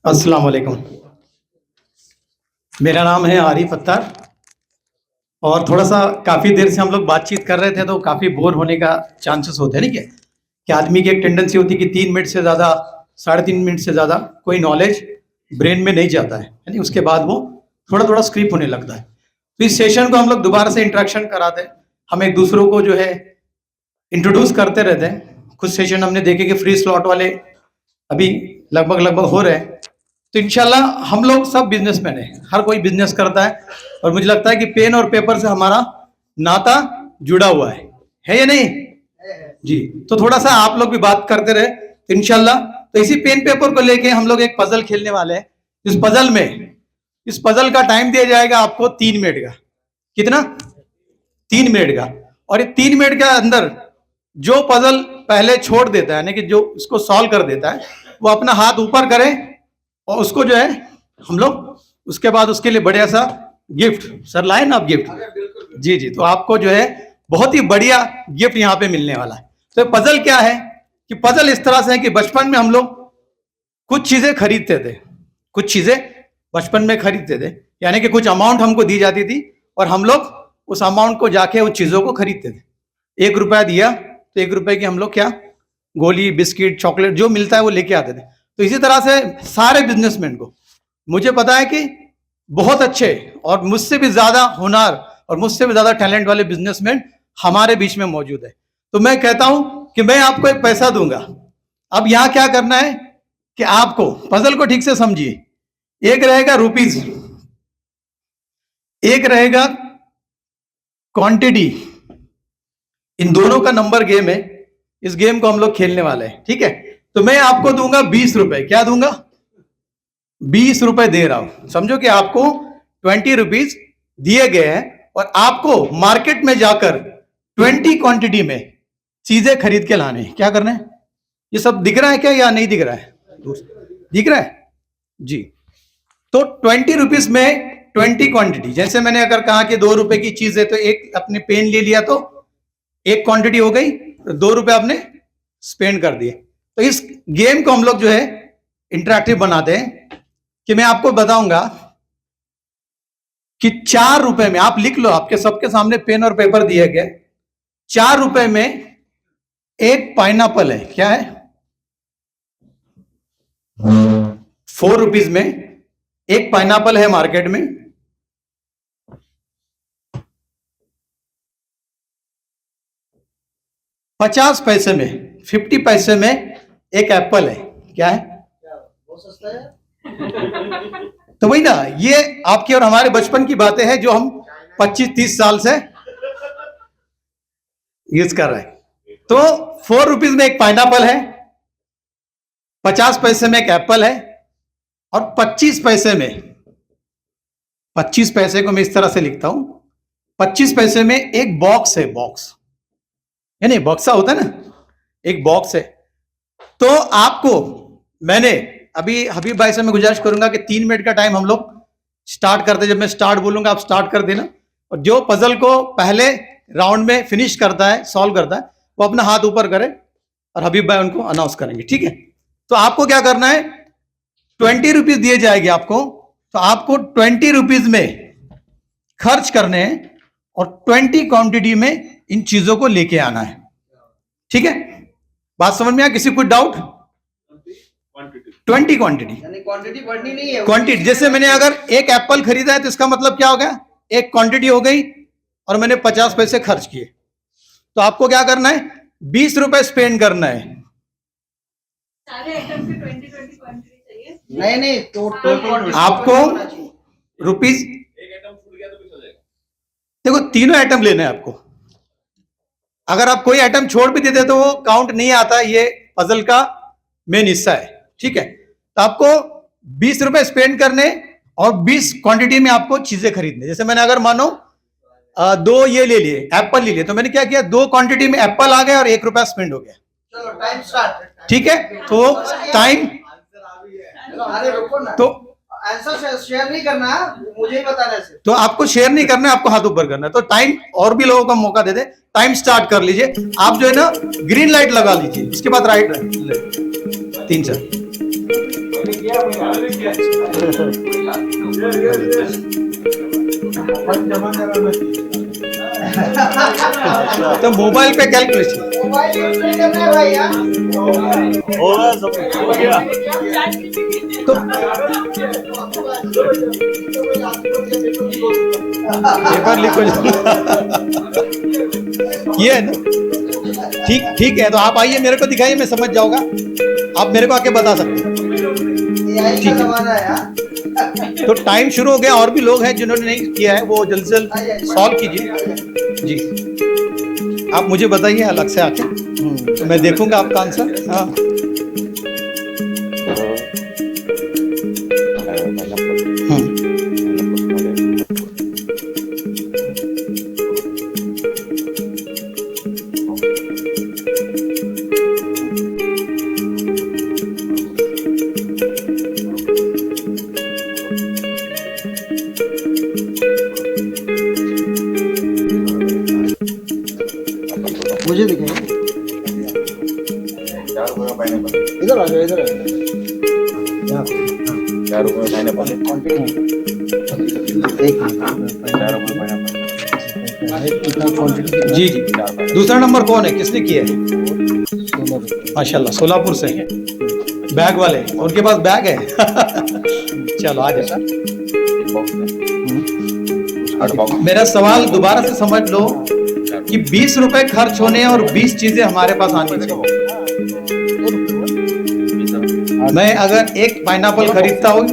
अस्सलाम वालेकुम। मेरा नाम है आरिफ अत्तार और थोड़ा सा काफ़ी देर से हम लोग बातचीत कर रहे थे तो काफ़ी बोर होने का चांसेस होते हैं, नहीं क्या? कि आदमी की एक टेंडेंसी होती है कि 3 मिनट से ज़्यादा, 3.5 मिनट से ज़्यादा कोई नॉलेज ब्रेन में नहीं जाता है, यानी उसके बाद वो थोड़ा थोड़ा स्क्रिप होने लगता है। तो इस सेशन को हम लोग दोबारा से इंट्रैक्शन कराते हैं, हम एक दूसरों को जो है इंट्रोड्यूस करते रहते हैं। कुछ सेशन हमने देखे कि फ्री स्लॉट वाले अभी लगभग लगभग हो रहे हैं। तो इंशाल्लाह हम लोग सब बिजनेसमैन हैं, हर कोई बिजनेस करता है और मुझे लगता है कि पेन और पेपर से हमारा नाता जुड़ा हुआ है या नहीं जी? तो थोड़ा सा आप लोग भी बात करते रहे तो इंशाल्लाह। तो इसी पेन पेपर को लेके हम लोग एक पजल खेलने वाले हैं। इस पजल का टाइम दिया जाएगा आपको 3 मिनट का। कितना? 3 मिनट का। और ये 3 मिनट के अंदर जो पजल पहले छोड़ देता है, यानी कि जो इसको सॉल्व कर देता है, वो अपना हाथ ऊपर करे और उसको जो है हम लोग उसके बाद उसके लिए बढ़िया सा गिफ्ट, सर लाए ना आप गिफ्ट? जी जी, तो आपको जो है बहुत ही बढ़िया गिफ्ट यहाँ पे मिलने वाला है। तो पजल क्या है कि पजल इस तरह से है कि बचपन में हम लोग कुछ चीजें खरीदते थे, कुछ चीजें बचपन में खरीदते थे, यानी कि कुछ अमाउंट हमको दी जाती थी और हम लोग उस अमाउंट को जाके उन चीजों को खरीदते थे। 1 रुपया दिया तो 1 रुपए की हम लोग क्या, गोली, बिस्किट, चॉकलेट जो मिलता है वो लेके आते थे। तो इसी तरह से सारे बिजनेसमैन को मुझे पता है कि बहुत अच्छे और मुझसे भी ज्यादा हुनर और मुझसे भी ज्यादा टैलेंट वाले बिजनेसमैन हमारे बीच में मौजूद है। तो मैं कहता हूं कि मैं आपको एक पैसा दूंगा। अब यहां क्या करना है कि आपको पजल को ठीक से समझिए। एक रहेगा रुपीज, एक रहेगा क्वांटिटी। इन दोनों का नंबर गेम है। इस गेम को हम लोग खेलने वाले हैं, ठीक है? तो मैं आपको दूंगा 20 रुपए। क्या दूंगा? 20 रुपए दे रहा हूं। समझो कि आपको 20 रुपीज दिए गए हैं और आपको मार्केट में जाकर 20 क्वांटिटी में चीजें खरीद के लाने हैं। क्या करना है? ये सब दिख रहा है क्या या नहीं दिख रहा है? दिख रहा है जी। तो 20 रुपीज में 20 क्वांटिटी, जैसे मैंने अगर कहा कि 2 रुपए की चीज है तो एक अपने पेन ले लिया तो एक क्वांटिटी हो गई, 2 रुपए आपने स्पेंड कर दिए। तो इस गेम को हम लोग जो है इंटरेक्टिव बनाते हैं कि मैं आपको बताऊंगा कि 4 रुपए में, आप लिख लो, आपके सबके सामने पेन और पेपर दिए गए। 4 रुपए में एक पाइनएप्पल है। क्या है? 4 रुपीज में एक पाइनएप्पल है मार्केट में। 50 पैसे में, 50 पैसे में एक एप्पल है। क्या है? बहुत सस्ता है। तो वही ना, ये आपकी और हमारे बचपन की बातें हैं जो हम 25-30 साल से यूज कर रहे हैं। तो 4 रुपीज में एक पाइनएप्पल है, 50 पैसे में एक एप्पल है और 25 पैसे में, 25 पैसे को मैं इस तरह से लिखता हूं, 25 पैसे में एक बॉक्स है। बॉक्स यानी बक्सा होता है ना, एक बॉक्स है। तो आपको मैंने अभी हबीब भाई से मैं गुजारिश करूंगा कि 3 मिनट का टाइम हम लोग स्टार्ट करते, जब मैं स्टार्ट बोलूंगा आप स्टार्ट कर देना। और जो पजल को पहले राउंड में फिनिश करता है, सॉल्व करता है, वो अपना हाथ ऊपर करे और हबीब भाई उनको अनाउंस करेंगे, ठीक है? तो आपको क्या करना है, 20 रुपीज दिए जाएगी आपको। तो आपको 20 रुपीज में खर्च करने हैं और 20 क्वांटिटी में इन चीजों को लेके आना है, ठीक है? बात समझ में आया? किसी को डाउट? 20 क्वांटिटी, क्वांटिटी बढ़नी नहीं है। क्वांटिटी जैसे मैंने अगर एक एप्पल खरीदा है तो इसका मतलब क्या हो गया, एक क्वांटिटी हो गई और मैंने 50 पैसे खर्च किए। तो आपको क्या करना है, 20 रुपए स्पेंड करना है। सारे आइटम के 20-20 क्वांटिटी चाहिए? नहीं, टोटल आपको रुपीज, एक आइटम छूट गया तो कुछ हो जाएगा। देखो तीनों आइटम लेने हैं आपको। अगर आप कोई आइटम छोड़ भी देते तो वो काउंट नहीं आता, ये पजल का मेन हिस्सा है, ठीक है? तो आपको 20 रुपए स्पेंड करने और 20 क्वांटिटी में आपको चीजें खरीदने। जैसे मैंने अगर मानो 2 ये ले लिए, एप्पल ले लिए, तो मैंने क्या किया, 2 क्वांटिटी में एप्पल आ गया और 1 रुपया स्पेंड हो गया। चलो टाइम स्टार्ट, ठीक है? तो टाइम, अरे रुको ना, तो आंसर शेयर नहीं करना, मुझे ही बताना है। तो आपको शेयर नहीं करना है, आपको हाथ ऊपर करना है। तो टाइम और भी लोगों को मौका दे दे। टाइम स्टार्ट कर लीजिए। आप जो है ना ग्रीन लाइट लगा लीजिए, इसके बाद राइट 3 4 तो मोबाइल पे कैलकुलेशन मोबाइल यूज नहीं करना है भाई यार। होगा सब हो गया। पेपर लीक हो ये है ना। ठीक ठीक है, तो आप आइए, मेरे को दिखाइए, मैं समझ जाऊंगा, आप मेरे को आके बता सकते हैं। AI ठीक का है। जमाना है यार। तो टाइम शुरू हो गया, और भी लोग हैं जिन्होंने नहीं किया है, वो जल्द से जल्द सॉल्व कीजिए जी। आप मुझे बताइए अलग से आके, तो मैं देखूंगा आपका आंसर। हाँ मुझे दिखाइए, इधर आ जाओ, इधर आ जाओ। 4 रुपये महीने पहले। जी जी। दूसरा नंबर कौन है, किसने किया है? माशाल्लाह, सोलापुर से बैग वाले, उनके पास बैग है। चलो आ जाओ। मेरा सवाल दोबारा से समझ लो कि 20 रुपए खर्च होने और 20 चीजें हमारे पास आनी चाहिए। मैं अगर एक पाइनएप्पल खरीदता हूँ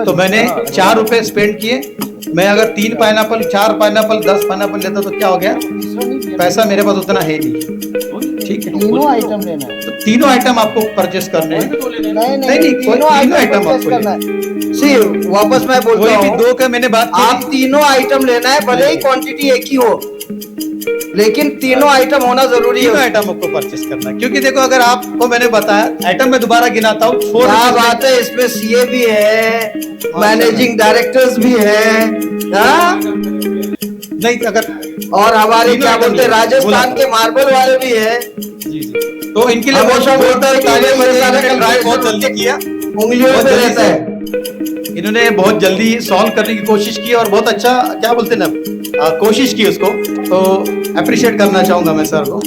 तो मैंने 4 रुपए स्पेंड किए। मैं अगर 3 पाइनएप्पल, 4 पाइनएप्पल, 10 पाइनएप्पल लेता तो क्या हो गया? पैसा मेरे पास उतना है नहीं। ठीक है, तीनों आइटम लेना है। तो तीनों आइटम आपको परचेस करने हैं। नहीं, तीनों आइटम परचेस आपको करना है। सी वापस मैं कोई बोलता भी हूँ, दो का मैंने बात की। आप तीनों आइटम लेना है, भले ही क्वांटिटी एक ही हो, लेकिन तीनों आइटम होना जरूरी तीनों है। आइटम आपको परचेस करना है, क्योंकि देखो अगर आपको मैंने बताया आइटम में दोबारा गिनाता हूँ, 4 क्या बात है, इसमें सीए भी है, मैनेजिंग डायरेक्टर्स भी है, हाँ? नहीं अगर और हमारे तीनों क्या आइटम बोलते हैं, ले। राजस्थान के मार्बल वाले भी है। जी जी, तो इनके लिए हमेशा बोलता है कि तालियां ये बजाइए, सारा इन्होंने ट्राई calculation बहुत जल्दी किया, उंगलियों बहुत पे जल्दी रहता से। है। इन्होंने बहुत जल्दी सॉल्व करने की कोशिश की और बहुत अच्छा, क्या बोलते हैं ना, कोशिश की उसको, तो अप्रिशिएट करना चाहूंगा मैं सर को।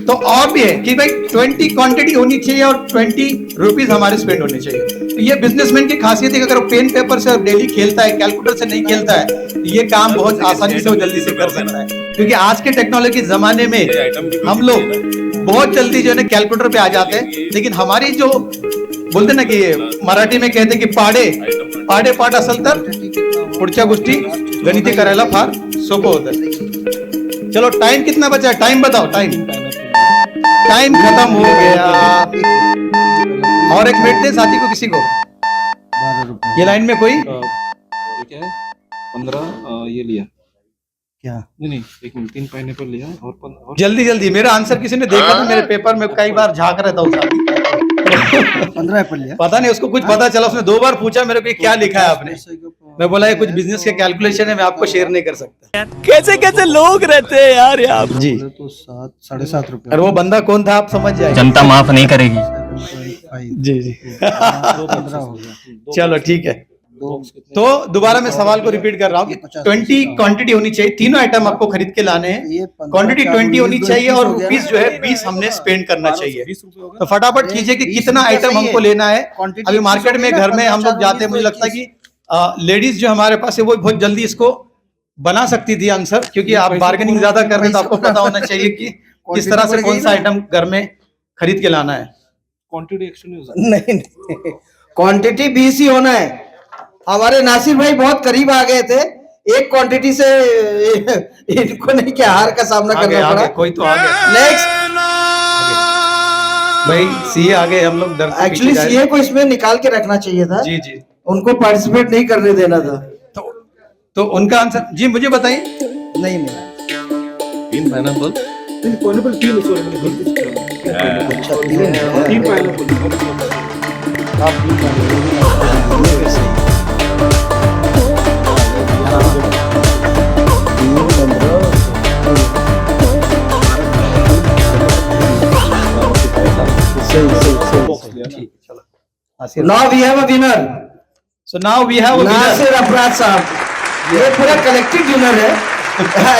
तो और भी है कि भाई 20 क्वांटिटी होनी चाहिए और 20 रुपीज हमारे स्पेंड होने चाहिए। तो ये बिजनेसमैन की खासियत है कि अगर वो पेन पेपर से डेली खेलता है, कैलकुलेटर से नहीं खेलता है, तो ये काम बहुत आसानी से वो जल्दी से कर सकता है। क्योंकि आज के टेक्नोलॉजी के जमाने में हम लोग बहुत जल्दी जो है ना कैलकुलेटर पे आ जाते हैं, लेकिन हमारी जो बोलते ना कि मराठी में कहते कि पाडे पाडे पाठ असेल तर पुढच्या गोष्टी गणिती करायला फार सोपं होतं। चलो टाइम कितना बचा है, टाइम बताओ, टाइम खत्म हो गया। और एक मिनट दे साथी को, किसी को ये लाइन में कोई ये क्या है 15 ये लिया क्या? नहीं 1 मिनट 3 पाइनएप्पल लिया और जल्दी जल्दी, मेरा आंसर किसी ने देखा था मेरे पेपर में, कई बार झांक रहता हूँ साथ। 15 एप्पल लिया। पता नहीं उसको कुछ पता चला, उसने 2 बार पूछा मेरे को ये क्या लिखा है आपने। मैं बोला ये कुछ बिजनेस के कैलकुलेशन है, मैं आपको शेयर नहीं कर सकता। कैसे कैसे लोग रहते हैं यार यहाँ पे। जी, तो 7-7.5 रुपए। और वो बंदा कौन था आप समझ जाए। जनता माफ नहीं करेगी। 7.5 जी जी। 15 हो गया। चलो ठीक है, तो दोबारा मैं सवाल को रिपीट कर रहा हूँ कि 20 क्वांटिटी होनी चाहिए, तीनों आइटम आपको खरीद के लाने हैं, क्वांटिटी 20 होनी चाहिए और रुपीस जो है 20 हमने स्पेंड करना चाहिए। तो फटाफट कीजिए कि कितना आइटम हमको लेना है। अभी मार्केट में घर में हम लोग जाते हैं, मुझे लगता है कि लेडीज जो हमारे पास है वो बहुत जल्दी इसको बना सकती थी आंसर, क्योंकि आप बार्गेनिंग ज्यादा कर रहे हैं, तो आपको पता होना चाहिए कि किस तरह से कौन सा आइटम घर में खरीद के लाना है। क्वांटिटी एक्चुअली नहीं, क्वांटिटी 20 ही होना है। हमारे नासिर भाई बहुत करीब आ गए थे, एक क्वांटिटी से इनको नहीं क्या हार का सामना आगे, करना आगे, पड़ा। कोई तो आगे नेक्स्ट, भाई सीए आगे, हम लोग डर के एक्चुअली पीछे जा रहे सीए को इसमें निकाल के रखना चाहिए था, हैं। जी जी, उनको पार्टिसिपेट नहीं करने देना था। तो उनका आंसर जी मुझे बताइए। नहीं मिला। 3 पाइनएप्पल 3 अच्छा, 3 पाइनएप्पल सही, चलो। हाँ, Nasir. Now we have a winner, so now we have Nasir Afraz साहब। ये पूरा कलेक्टिव विनर है।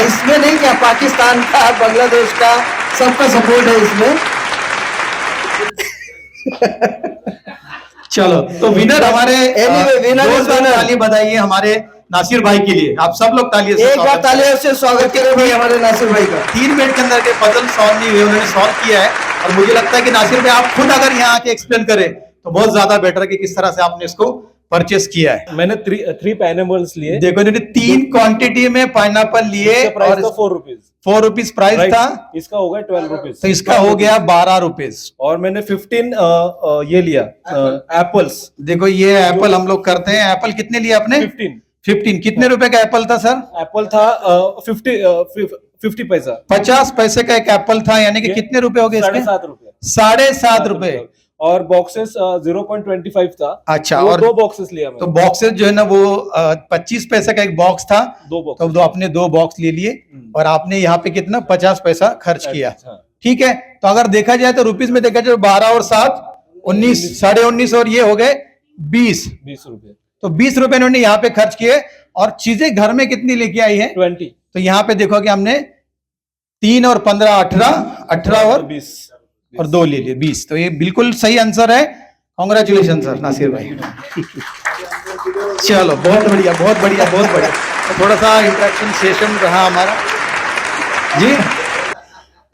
इसमें नहीं क्या पाकिस्तान का, बांग्लादेश का, सबका सपोर्ट है इसमें। चलो, तो विनर हमारे Anyway, winner is जोरदार winner। ताली बधाइए हमारे नासिर भाई के लिए। आप सब लोग तालियों से एक बार स्वागत तालियों से स्वागत करें भाई हमारे नासिर भाई का। 3 मिनट के अंदर के पजल सॉल्व नहीं हुए, उन्होंने सॉल्व किया है। और मुझे लगता है कि नासिर भाई आप खुद अगर यहाँ आके एक्सप्लेन करें तो बहुत ज्यादा बेटर है कि किस तरह से आपने इसको परचेस किया है। मैंने थ्री पाइनएप्पल्स लिए। देखो, इन्होंने 3 क्वांटिटी में पाइनएप्पल लिए इसका प्राइस और था 4 रुपीज। 4 रुपीज प्राइस था, इसका हो गया 12 रुपीज। तो इसका हो गया 12 रुपीज। और मैंने 15 ये लिया एप्पल्स। देखो, ये एप्पल हम लोग करते हैं। एप्पल कितने लिए आपने? 15। कितने रुपए का एप्पल था सर? एप्पल था 50 पैसा। 50 पैसे का एक एप्पल था, यानी कि कितने रुपए हो गए इसके? 7.5 रुपए। 7.5 रुपए। और बॉक्सेस 0.25 था। अच्छा, वो और 2 बॉक्सेस लिया तो मैंने। बॉक्सेस जो है ना वो 25 पैसे का एक बॉक्स था, 2 बॉक्स। तो आपने 2 बॉक्स ले लिए और आपने यहाँ पे कितना 50 पैसा खर्च किया। हाँ। ठीक है, तो अगर देखा जाए तो रुपीज में देखा जाए 12 और 7 19, 19.5 और ये हो गए 20। 20 रुपए। तो 20 रुपए इन्होंने यहाँ पे खर्च किए। और चीजें घर में कितनी लेके आई है? 20। तो यहाँ पे देखो कि हमने 3 और 15 18 और 2 ले लिए 20। तो ये बिल्कुल सही आंसर है। कांग्रेचुलेशन सर नासिर भाई। चलो, बहुत बढ़िया, बहुत बढ़िया, बहुत बढ़िया। तो थोड़ा सा इंटरेक्शन सेशन रहा हमारा जी।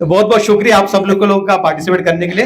तो बहुत बहुत शुक्रिया आप सब लोगों का पार्टिसिपेट करने के लिए।